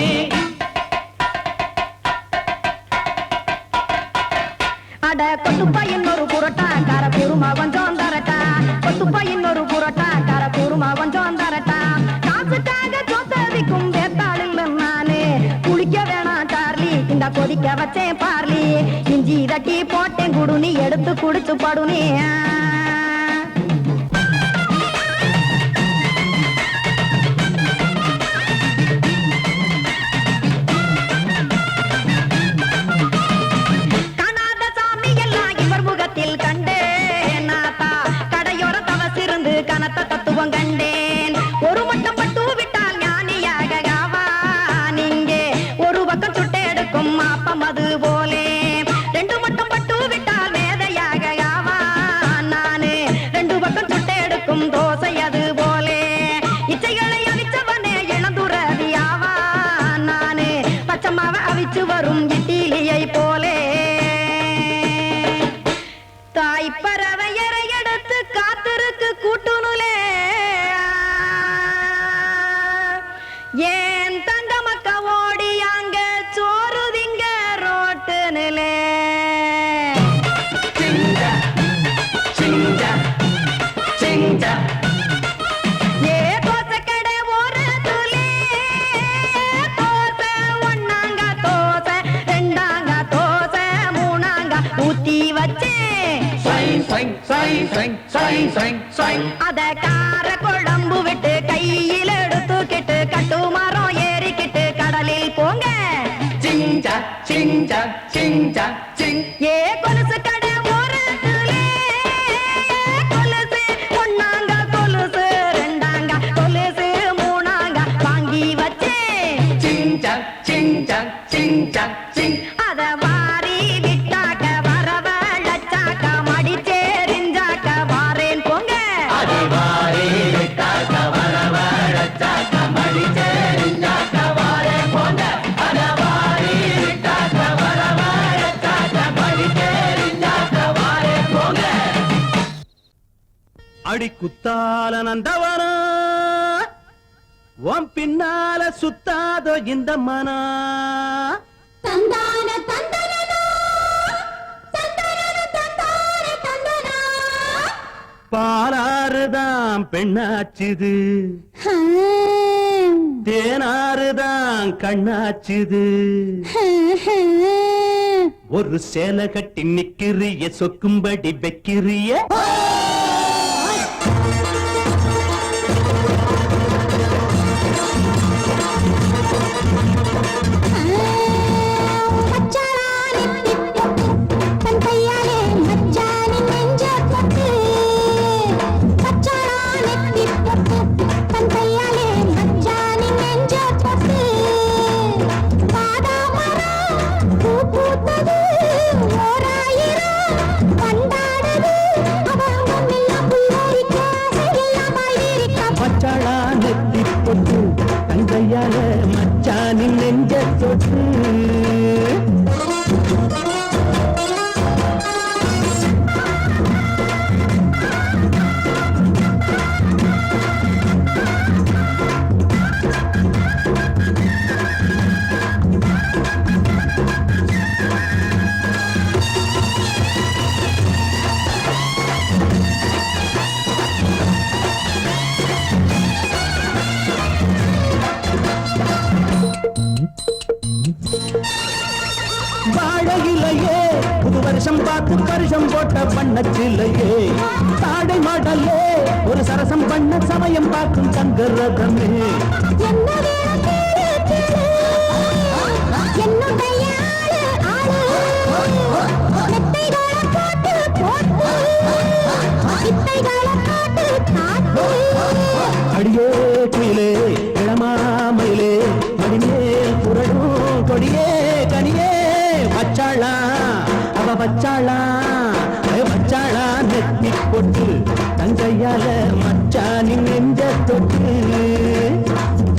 Speaker 9: அட கொத்துப்பா இன்னொரு புரோட்டா கார குருமா கொஞ்சம் தரட்டா, கொத்துப்பா இன்னொரு புரோட்டா கார குருமா கொஞ்சம் தரட்டா. காசுக்காக சொத்தவிக்கும் வேத்தாளில் நானு, குளிக்க வேணாம் சார்லி இந்த கொதிக்க வச்சேன் பார்லி. இஞ்சி தட்டி போட்டேன் குடுனி எடுத்து குடிச்சு படுனி. கண்டேன் நாத்தா கடையோர தவசிருந்து கனத்த தத்துவம் கண்டேன். ஒரு மட்டம் பட்டு விட்டால் ஞானியாக நீங்கே, ஒரு பக்கம் சுட்டு எடுக்கும் மாப்பம் அது போலே. ரெண்டு மட்டம் பட்டு விட்டால் மேதையாக நானு, ரெண்டு பக்கம் சுட்டு எடுக்கும் தோசை அது போலே. இச்சைகளை அவிச்சவனே இளந்துறவியாவா நானு, பச்சமாவ அவிச்சு வரும் இட்டிலியை போலே. தாய் பறவையரை எடுத்து காத்திருக்கு கூட்டுனுலே, ஏன் தங்க மக்க ஓடி அங்க சோறுதிங்க ரோட்டு நிலே. ஏ தோசை கடை ஓரத்துலே, தோசை ஒன்னாங்க தோசை ரெண்டாங்க தோசை மூணாங்க ஊத்தி வச்சே. அத கார குழம்பு விட்டு கையில் எடுத்துக்கிட்டு கட்டு மரம் ஏறிக்கிட்டு கடலில் போங்க. ஏ கொலுசு கடை ஓரத்துலே, கொலுசு ஒன்னாங்க கொலுசு ரெண்டாங்க கொலுசு மூணாங்க வாங்கி வச்சே. அத வாரி விட்டாக்க வரவழைச்சாக்க மடிச்சேரிஞ்சாக்க வாரேன் போங்க.
Speaker 8: அடி குத்தால நந்தவனா உன் பின்னால சுத்தாதோ இந்த மனா.
Speaker 2: தந்தான தந்தன
Speaker 8: தேனாறுதான் பெண்ணாச்சுது தேனாறுதான் கண்ணாச்சுது ஒரு சேலை கட்டி நிக்கிறிய சொக்கும்படி வைக்கிறிய தங்கையால மச்சானின் நெஞ்ச தொட்டு வாழையிலையே புது வருஷம் பார்த்து வருஷம் போட்ட வண்ணச்சிலையே தாடை மாடலே ஒரு சரசம் பண்ண சமயம் பார்க்கும் சங்கரதமே அடியே குயிலே இளமாமயிலே மடிமேல் புரடும் கொடியே கனியே வச்சாளா அவ வச்சாளா வச்சாளா நெத்தி போட்டு தங்கையால மச்சானின் நெஞ்ச தொட்டு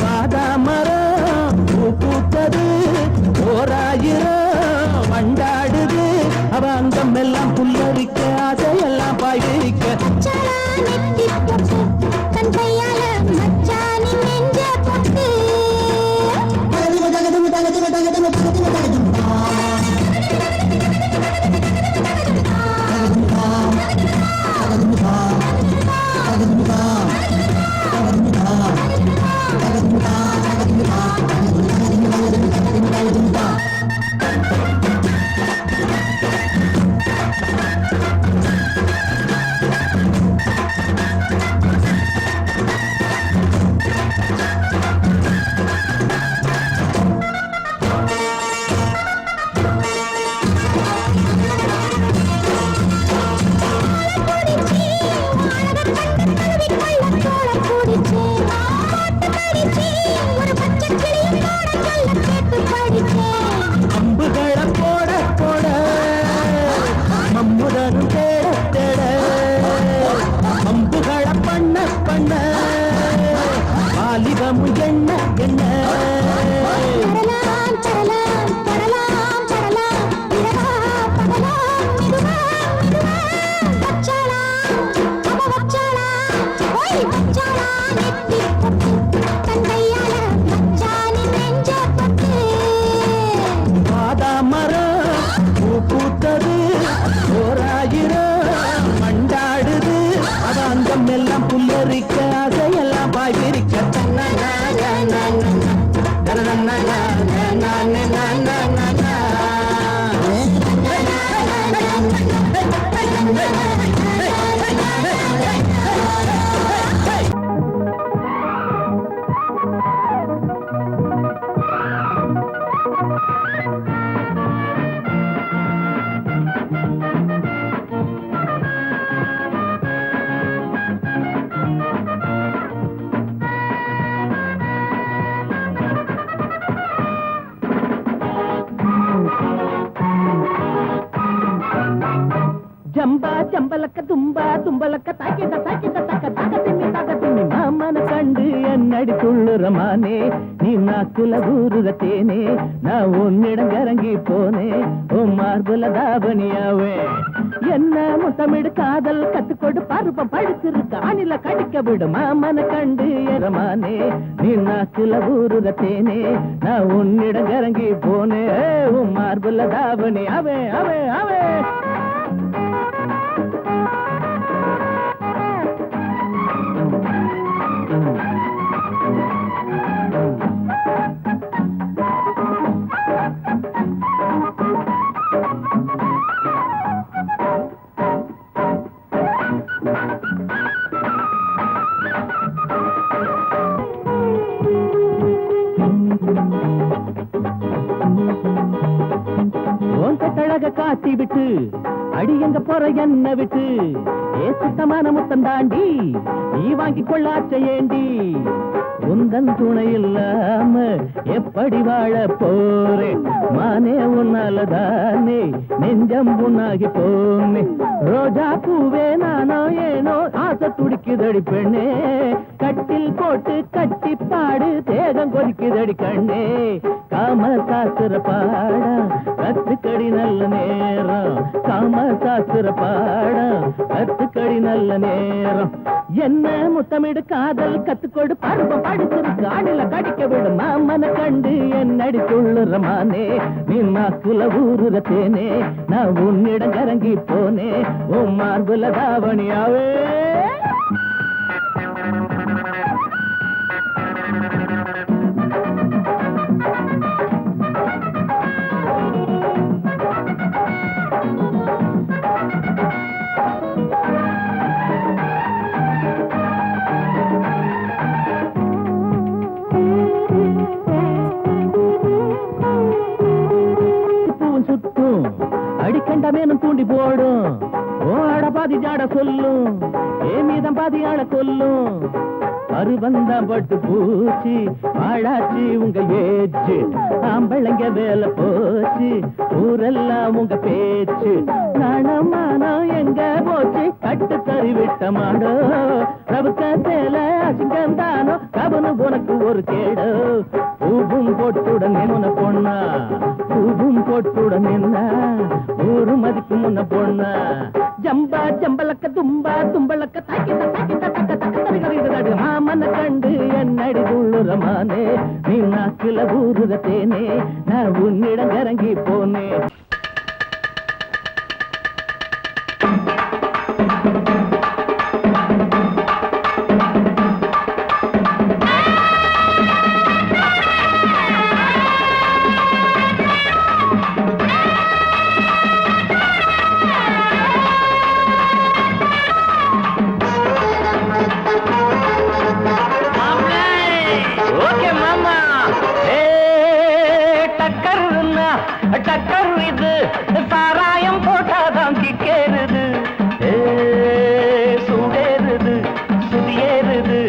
Speaker 8: பாதாமரம் பூ பூத்தது ஓராயிரம் வண்டாடுது அவ அங்கம் எல்லாம் புல்லரிக்க ஆசையெல்லாம் பாய்விரிக்க அம்புகளை போட போட மம்முதனும் தேட தேட அம்புகளை பண்ண பண்ண வாலிபமும் எண்ண எண்ண எல்லாம் புல்லரிக்க ஆசையெல்லாம் பாய்விரிக்க ஜம்பா ஜம்பலக்க தும்பா தும்பலக்க தாக்கிட்ட தாக்கிட்ட தக்க தக்க திம்மி மாமன கண்டு என்னடி துள்ளுறமானே நீ நாக்குல ஊருக தேனே நான் உன்னிடம் இறங்கி போனே உன் மார்புல தாபனியாவே என்ன முத்தமிடு காதல் கத்துக்கொடு பருப்பம் படுத்திருக்க அணில கடிக்க விடு மாமன கண்டு எறமானே நீ நாக்குல ஊருக தேனே நான் உன்னிடம் இறங்கி போனே உன் மார்புல தாபனி அவே அவே அவே உன் கட்டழக காட்டி விட்டு அடி எங்க போற என்ன விட்டு ஏ சுத்தமான முத்தம் தாண்டி நீ வாங்கி கொள்ளாச்ச ஏண்டி உந்தன் துணை இல்லாம எப்படி வாழ போறேன் மானே உன்னாலதானே நெஞ்சம் புண்ணாகி போனே ரோஜா பூவே நானோ ஏனோ ஆசை துடிக்குதடி பெண்ணே கட்டில் போட்டு கட்டி பாடு தேகம் கொதிக்குதடி கண்ணே காம சாஸ்திர பாடா கத்துக்கடி நல்ல நேரம் காம சாஸ்திர பாடா கத்துக்கடி நல்ல நேரம் என்ன முத்தமிடு காதல் கத்துக்கொடு பருவம் படிச்சிருக்கு ஆடில கடிக்க விடும் மாமன கண்டு என்னடி துள்ளுறமானே நீ நாக்குல ஊருற தேனே நான் உன்னிடம் கரங்கி போனே உன் மார்புல தாவணியாவே அடிக்கண்டமேனும் தூண்டி போடும் ஓட பாதி ஜாட சொல்லும் ஏ மீதம் பாதி ஆள கொல்லும் அருவந்தம் பட்டு பூச்சி ஆளாச்சி உங்க ஏச்சு ஆம்பளைங்க வேலை போச்சு ஊரெல்லாம் உங்க பேச்சு நாணமானம் எங்க போச்சு கட்டு தறி விட்ட மாடோ ரவுக்க சேல அசிங்கம் தானோ கவனு உனக்கு ஒரு கேடோ பூவும் போட்டுடன் முன்ன பொண்ணா பூவும் போட்டுடன் என்ன ஊரு மதிக்கு முன்ன பொண்ணா ஜம்பா ஜம்பலக்க தும்பா தும்பலக்க தாக்கிட்ட தாக்கிட்ட தக்க தக்க தருகிறது மாமன கண்டு என்னடி துள்ளுறமானே நீ நாக்குல ஊருக தேனே நான் உன்னிடம் இறங்கி போனே டக்கர் இது சாராயம் போட்டாதான் கிக்கேறுது சூடேறுது சுதியேறுது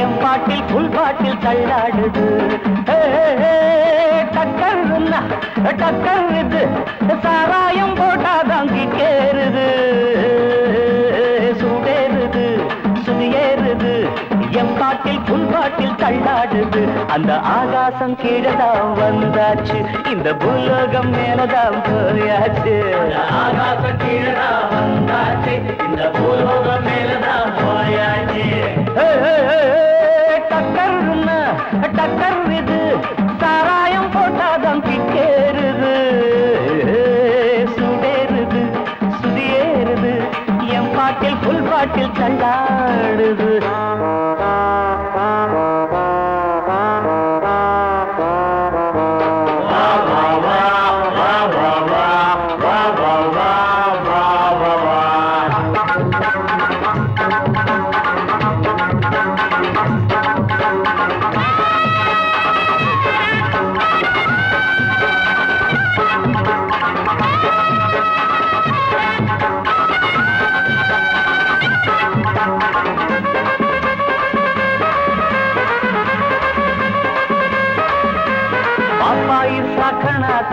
Speaker 8: என் பாட்டில் புல் பாட்டில் தள்ளாடுது டக்கர் இது சாராயம் போட்டாதான் கிக்கேறுது சூடேறுது சுதியேறுது என் பாட்டில் புல் பாட்டில் தள்ளாடுது அந்த ஆகாசம் கீழதான் வந்தாச்சு இந்த பூலோகம் மேலதான் போயாச்சு ஆகாசம் கீழதான் வந்தாச்சு இந்த பூலோகம் மேலதான் போயாச்சு டக்கர் இது சாராயம் போட்டாதான் கிக்கேறுது சுடேறுது சுதியேறுது என் பாட்டில் புல் பாட்டில் தள்ளாடுது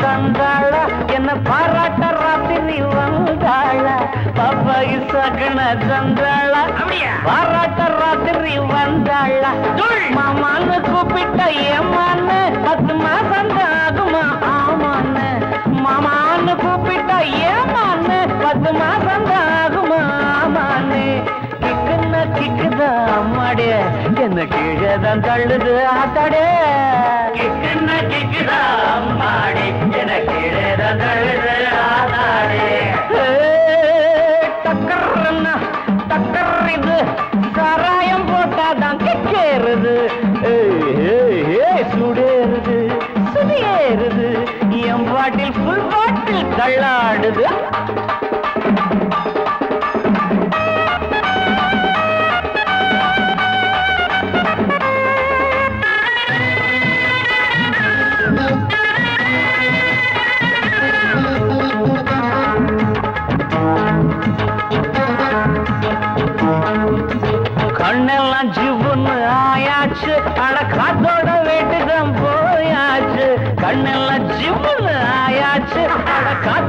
Speaker 8: தந்தாள என்ன பாராட்ட ராத்திரி வந்தாள பாப்பாயி சகன தந்தாள பாராட்ட ராத்திரி வந்தாள மாமான்னு கூப்பிட்ட ஏமான்னு 10 மாசம் ஆகுமா ஆமான்னு மாமான்னு கூப்பிட்ட ஏமான்னு 10 மாசம் ஆகுமா ஆமான்னு கிக்குன்னா கிக்குதா அம்மாடே என்ன கீழேதான் தள்ளுது ஆத்தாடே கிக்குன்னா கிக்குதா அம்மாடே என்ன கீழேதான் தள்ளுது ஆத்தாடே டக்கர்னா டக்கர் இது சாராயம் போட்டாதான் கிக்கேறுது சுடேறுது சுதியேறுது என் பாட்டில் புல் பாட்டில் தள்ளாடுது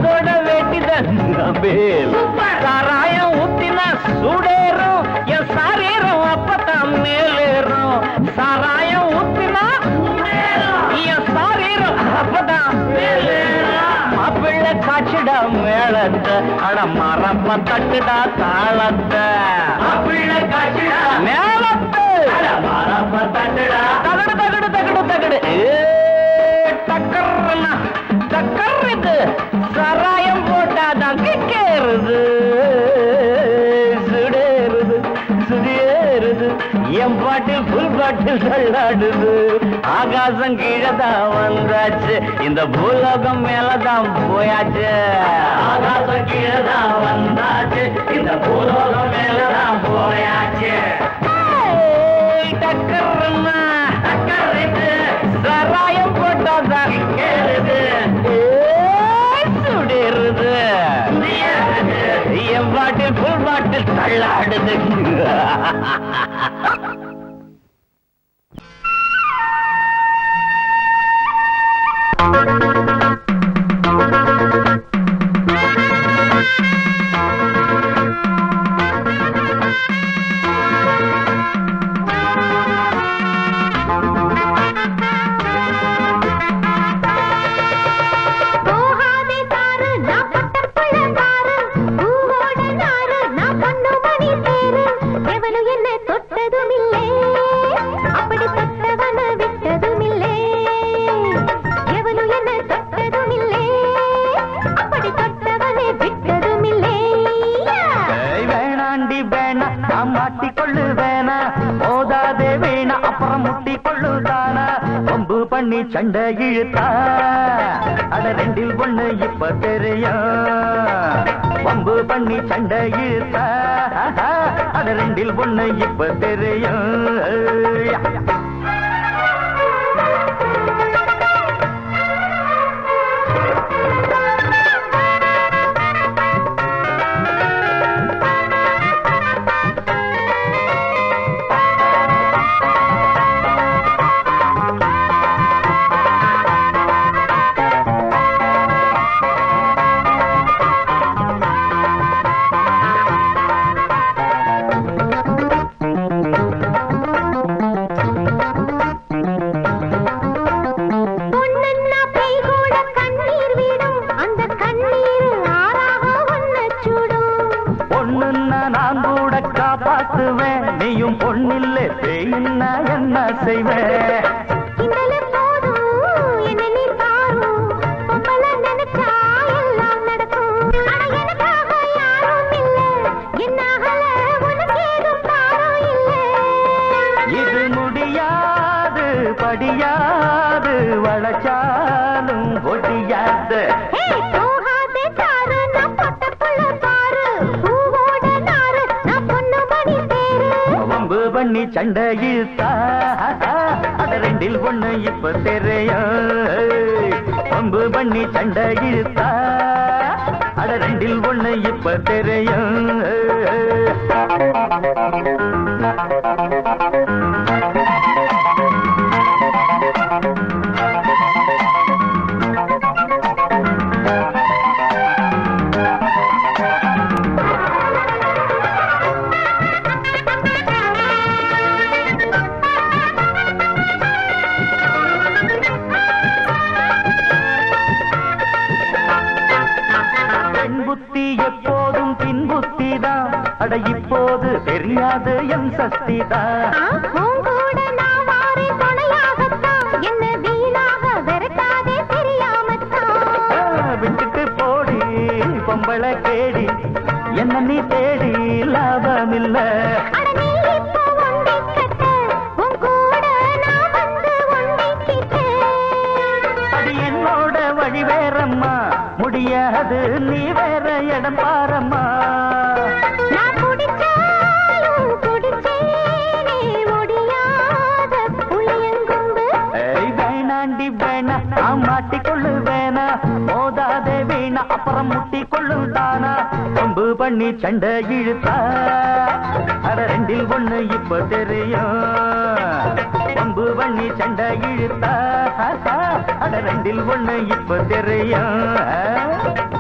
Speaker 6: அதோட வேட்டிதான் மேல் சாராயம் ஊத்தினா சூடேறும் என் சாரீரம் அப்பதான் மேலேறும் சாராயம் ஊத்தினா என் சாரீரம் அப்பதான் மேலேறும் மாப்பிள்ளை காய்ச்சிடா மேளத்தை அட மரப்ப தட்டுடா தாளத்தை மாப்பிள்ளை காய்ச்சிடா மேளத்தை அட மரப்ப தட்டுடா தகடு தகடு தகடு தகடு டக்கர்னா டக்கர்றது சராயம் போட்டாதான் கிக்கேறுது சுடேறுது சுடேறுது என் பாட்டில் புல் பாட்டில் தள்ளாடுது ஆகாசம் கீழதான் வந்தாச்சு இந்த பூலோகம் மேலதான் போயாச்சு ஆகாசம் கீழதான் வந்தாச்சு இந்த பூலோகம் மேலதான் போயாச்சு டக்கர்னா டக்கர்றது சராயம் போட்டாதான் கேளுது சுடேறுது என் பாட்டில் புல் பாட்டில் தள்ளாடுது சண்டை இழுத்தா அட ரெண்டில் ஒண்ணு இப்ப தெரியும் வம்பு பண்ணி சண்டை இழுத்தா அட ரெண்டில் ஒண்ணு இப்ப தெரியும் சண்டை இழுத்தா அட ரெண்டில் ஒண்ணு இப்ப தெரியும் வம்பு பண்ணி சண்டை இழுத்தா அட ரெண்டில் ஒண்ணு இப்ப தெரியும் இப்போது தெரியாது என் சக்திதான்
Speaker 2: என்ன வீணாக விரட்டாதே தெரியாமத்தான்
Speaker 6: விட்டுட்டு போடி பொம்பளை கேடி என்ன நீ தேடி லாபமில்ல அது என்னோட வழி வேறம்மா முடியாது நீ வேற இடம் பாரம்மா மாட்டிக்கொள்ளு வேணா மோதாதே வீணா அப்புறம் முட்டிக்கொள்ளு தானா வம்பு பண்ணி சண்டை இழுத்தா அட ரெண்டில் ஒண்ணு இப்ப தெரியும் வம்பு பண்ணி சண்டை இழுத்தா அட ரெண்டில் ஒண்ணு இப்ப தெரியும்